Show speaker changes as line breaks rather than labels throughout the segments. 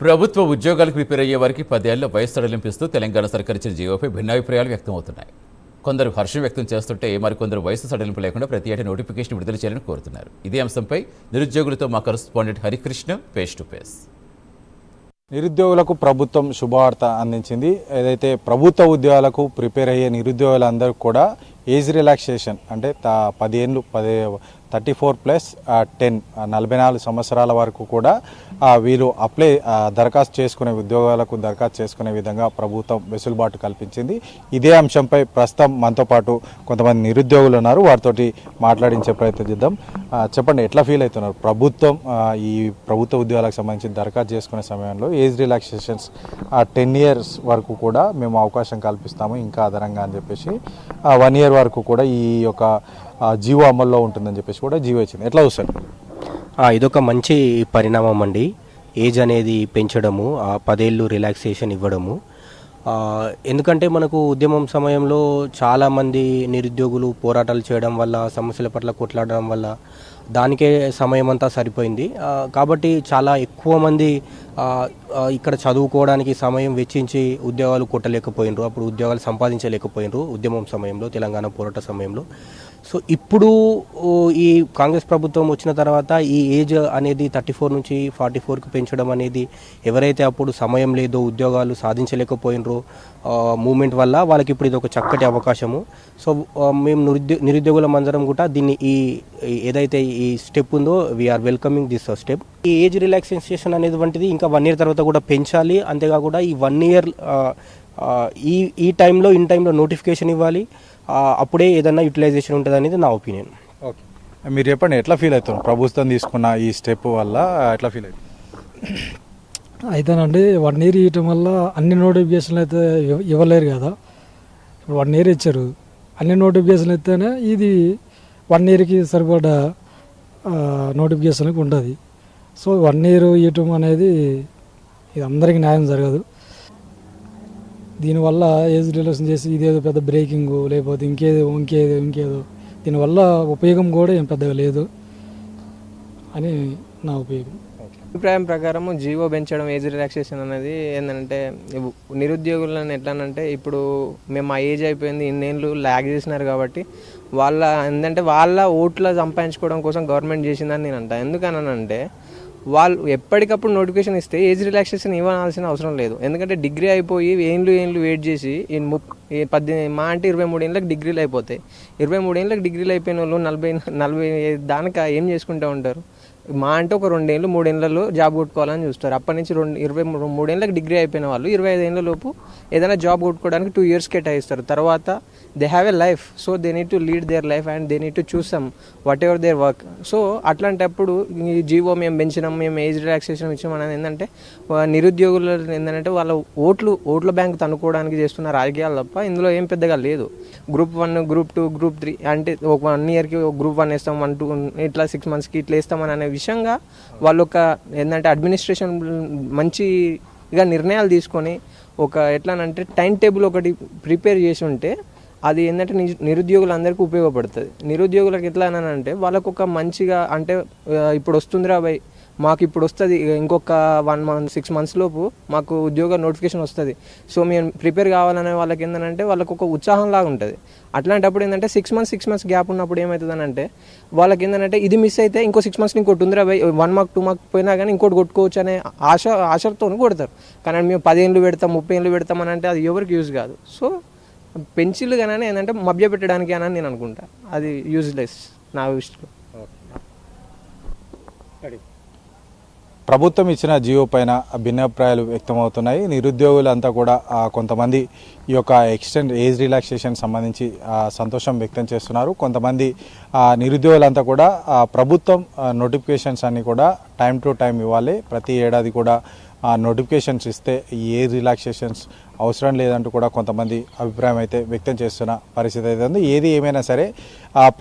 ప్రభుత్వ ఉద్యోగాలకు ప్రిపేర్ అయ్యే వారికి 10 ఏళ్ల వయసు సడలింపిస్తూ తెలంగాణ సర్కార్ ఇచ్చిన జీవోపై భిన్నాభిప్రాయాలు వ్యక్తమవుతున్నాయి. కొందరు హర్షం వ్యక్తం చేస్తుంటే మరికొందరు వయసు సడలింపు లేకుండా ప్రతి ఏటా నోటిఫికేషన్ విడుదల చేయాలని కోరుతున్నారు. ఇదే అంశంపై నిరుద్యోగులతో మా correspondent Harikrishna face to face.
నిరుద్యోగులకు ప్రభుత్వం శుభవార్త అందించింది. ఏదైతే ప్రభుత్వ ఉద్యోగాలకు ప్రిపేర్ అయ్యే నిరుద్యోగులందరికీ కూడా ఏజ్ రిలాక్సేషన్ అంటే 10 ఏళ్ళు 34+10 44 సంవత్సరాల వరకు కూడా వీరు దరఖాస్తు చేసుకునే ఉద్యోగాలకు దరఖాస్తు చేసుకునే విధంగా ప్రభుత్వం వెసులుబాటు కల్పించింది. ఇదే అంశంపై ప్రస్తుతం మనతో పాటు కొంతమంది నిరుద్యోగులు ఉన్నారు. వారితోటి మాట్లాడించే ప్రయత్నం చేద్దాం. చెప్పండి, ఎట్లా ఫీల్ అవుతున్నారు? ప్రభుత్వం ఈ ప్రభుత్వ ఉద్యోగాలకు సంబంధించి దరఖాస్తు చేసుకునే సమయంలో ఏజ్ రిలాక్సేషన్స్ 10 years వరకు కూడా మేము అవకాశం కల్పిస్తాము ఇంకా అదనంగా అని చెప్పేసి 1 year వరకు కూడా ఈ యొక్క జీవో అమల్లో ఉంటుందని చెప్పేసి కూడా జీవో ఇచ్చింది. ఎట్లా చూస్తారు?
ఇదొక మంచి పరిణామం అండి. ఏజ్ అనేది పెంచడము, 10 ఏళ్ళు రిలాక్సేషన్ ఇవ్వడము. ఎందుకంటే మనకు ఉద్యమం సమయంలో చాలామంది నిరుద్యోగులు పోరాటాలు చేయడం వల్ల, సమస్యల పట్ల కొట్లాడడం వల్ల దానికే సమయం అంతా సరిపోయింది. కాబట్టి చాలా ఎక్కువ మంది ఇక్కడ చదువుకోవడానికి సమయం వెచ్చించి ఉద్యోగాలు కొట్టలేకపోయినరు, అప్పుడు ఉద్యోగాలు సంపాదించలేకపోయినరు ఉద్యమం సమయంలో, తెలంగాణ పోరాట సమయంలో. సో ఇప్పుడు ఈ కాంగ్రెస్ ప్రభుత్వం వచ్చిన తర్వాత ఈ ఏజ్ అనేది 34 నుంచి 44కి పెంచడం అనేది, ఎవరైతే అప్పుడు సమయం లేదో ఉద్యోగాలు సాధించలేకపోయినరో మూమెంట్ వల్ల వాళ్ళకి ఇప్పుడు ఇది ఒక చక్కటి అవకాశము. సో మేము నిరుద్యోగుల అందరం కూడా దీన్ని ఏదైతే ఈ స్టెప్ ఉందో వీఆర్ వెల్కమింగ్ దిస్ స్టెప్. ఈ ఏజ్ రిలాక్సేషన్ అనేది వంటిది ఇంకా 1 year తర్వాత కూడా పెంచాలి. అంతేకాకుండా ఈ 1 year ఈ టైంలో నోటిఫికేషన్ ఇవ్వాలి. అప్పుడే ఏదన్నా యూటిలైజేషన్ ఉంటుంది అనేది నా ఒపీనియన్.
ఓకే, మీరు చెప్పండి, ఎట్లా ఫీల్ అవుతున్నారు ప్రభుత్వం తీసుకున్న ఈ స్టెప్ వల్ల? ఎట్లా ఫీల్ అవుతుంది?
అయితేనండి 1 year ఇవ్వటం వల్ల అన్ని నోటిఫికేషన్లు అయితే ఇవ్వలేరు కదా. ఇప్పుడు 1 year ఇచ్చారు, అన్ని నోటిఫికేషన్లు ఇస్తేనే ఇది 1 yearకి సరిపడా నోటిఫికేషన్కి ఉంటుంది. సో 1 year ఇవ్వటం అనేది ఇది అందరికీ న్యాయం జరగదు. దీనివల్ల ఏజ్ రిలేషన్ చేసి ఇదేదో పెద్ద బ్రేకింగ్ లేకపోతే ఇంకేదో దీనివల్ల ఉపయోగం కూడా ఏం పెద్దగా లేదు అని నా ఉపయోగం.
అభిప్రాయం ప్రకారం జీవో పెంచడం, ఏజ్ రిలాక్సేషన్ అనేది ఏంటంటే నిరుద్యోగులను ఎట్లానంటే, ఇప్పుడు మేము మా ఏజ్ అయిపోయింది, ఇన్నేళ్ళు ల్యాగ్ చేసినారు కాబట్టి వాళ్ళ ఓట్ల సంపాదించుకోవడం కోసం గవర్నమెంట్ చేసిందని నేను అంట. ఎందుకనంటే వాళ్ళు ఎప్పటికప్పుడు నోటిఫికేషన్ ఇస్తే ఏజ్ రిలాక్సేషన్ ఇవ్వాల్సిన అవసరం లేదు. ఎందుకంటే డిగ్రీ అయిపోయి ఏండ్లు వెయిట్ చేసి 23 ఏళ్ళకి డిగ్రీలు అయిపోతాయి. 23 ఏళ్ళకి డిగ్రీలు అయిపోయిన వాళ్ళు 40 దానికా ఏం చేసుకుంటూ ఉంటారు? మా అంటే ఒక 2 ఏళ్ళు 3 ఏళ్ళలో జాబ్ కొట్టుకోవాలని చూస్తారు. అప్పటి నుంచి 23 ఏళ్ళకి డిగ్రీ అయిపోయిన వాళ్ళు 25 ఏళ్ళ లోపు ఏదైనా జాబ్ కొట్టుకోవడానికి 2 years కేటాయిస్తారు. తర్వాత they have a life, so they need to lead their life and they need to choose some what ever their work. So అట్లాంటప్పుడు ఈ జీవో మేము పెంచినాం, మేము ఏజ్ రిలాక్సేషన్ ఇచ్చాం అనేది ఏంటంటే నిరుద్యోగులు ఏంటంటే వాళ్ళ ఓట్ల బ్యాంక్ తనుకోవడానికి చేస్తున్న రాజకీయాలు తప్ప ఇందులో ఏం పెద్దగా లేదు. Group 1, Group 2, Group 3 అంటే ఒక 1 yearకి Group 1 వేస్తాం, 1, 2 ఇట్లా 6 monthsకి ఇట్లా వేస్తామని అనే విషయంగా వాళ్ళు ఒక ఏంటంటే అడ్మినిస్ట్రేషన్ మంచిగా నిర్ణయాలు తీసుకొని ఒక ఎట్లానంటే టైం టేబుల్ ఒకటి ప్రిపేర్ చేసి ఉంటే అది ఏంటంటే నిరుద్యోగులందరికీ ఉపయోగపడుతుంది. నిరుద్యోగులకు ఎట్లా అంటే వాళ్ళకు ఒక మంచిగా అంటే ఇప్పుడు వస్తుందిరా భయ్, మాకు ఇప్పుడు వస్తుంది, ఇంకొక 1 month 6 months లోపు మాకు ఉద్యోగ నోటిఫికేషన్ వస్తుంది, సో మేము ప్రిపేర్ కావాలనే వాళ్ళకి ఏంటంటే వాళ్ళకు ఒక ఉత్సాహం లాగా ఉంటుంది. అట్లాంటప్పుడు ఏంటంటే 6 months గ్యాప్ ఉన్నప్పుడు ఏమవుతుంది అంటే వాళ్ళకి ఏంటంటే ఇది మిస్ అయితే ఇంకో 6 months ఇంకోటి ఉందిరా భయ్, 1 mark 2 mark పోయినా కానీ ఇంకోటి కొట్టుకోవచ్చు అనే ఆశతో కొడతారు. కానీ మేము 10 ఏళ్ళు పెడతాం 30 ఏళ్ళు పెడతామని అంటే అది ఎవరికి యూజ్ కాదు. సో పెన్సిల్ కానీ ఏంటంటే మభ్య పెట్టడానికి అని నేను అనుకుంటా, అది యూజ్లెస్ నా దృష్టిలో.
ప్రభుత్వం ఇచ్చిన జీవో పైన భిన్నాభిప్రాయాలు వ్యక్తమవుతున్నాయి. నిరుద్యోగులంతా కూడా కొంతమంది ఈ యొక్క ఏజ్ రిలాక్సేషన్ సంబంధించి సంతోషం వ్యక్తం చేస్తున్నారు. కొంతమంది నిరుద్యోగులంతా కూడా ప్రభుత్వం నోటిఫికేషన్స్ అన్నీ కూడా టైం టు టైం ఇవ్వాలి, ప్రతి ఏడాది కూడా నోటిఫికేషన్స్ ఇస్తే ఈ ఏజ్ రిలాక్సేషన్స్ అవసరం లేదంటూ కూడా కొంతమంది అభిప్రాయం అయితే వ్యక్తం చేస్తున్న పరిస్థితి అయితే ఉంది. ఏది ఏమైనా సరే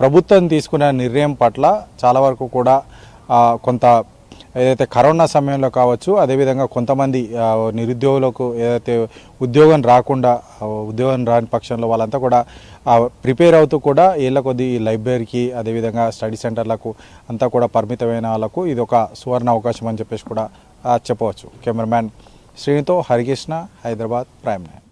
ప్రభుత్వం తీసుకున్న నిర్ణయం పట్ల చాలా వరకు కూడా కొంత ఏదైతే కరోనా సమయంలో కావచ్చు, అదేవిధంగా కొంతమంది నిరుద్యోగులకు ఏదైతే ఉద్యోగం రాని పక్షంలో వాళ్ళంతా కూడా ప్రిపేర్ అవుతూ కూడా ఏళ్ళ కొద్దీ లైబ్రరీకి, అదేవిధంగా స్టడీ సెంటర్లకు అంతా కూడా పరిమితమైన వాళ్ళకు ఇది ఒక సువర్ణ అవకాశం అని చెప్పేసి కూడా చెప్పవచ్చు. కెమెరామ్యాన్ శ్రీనితో హరికృష్ణ, హైదరాబాద్, ప్రైమ్9.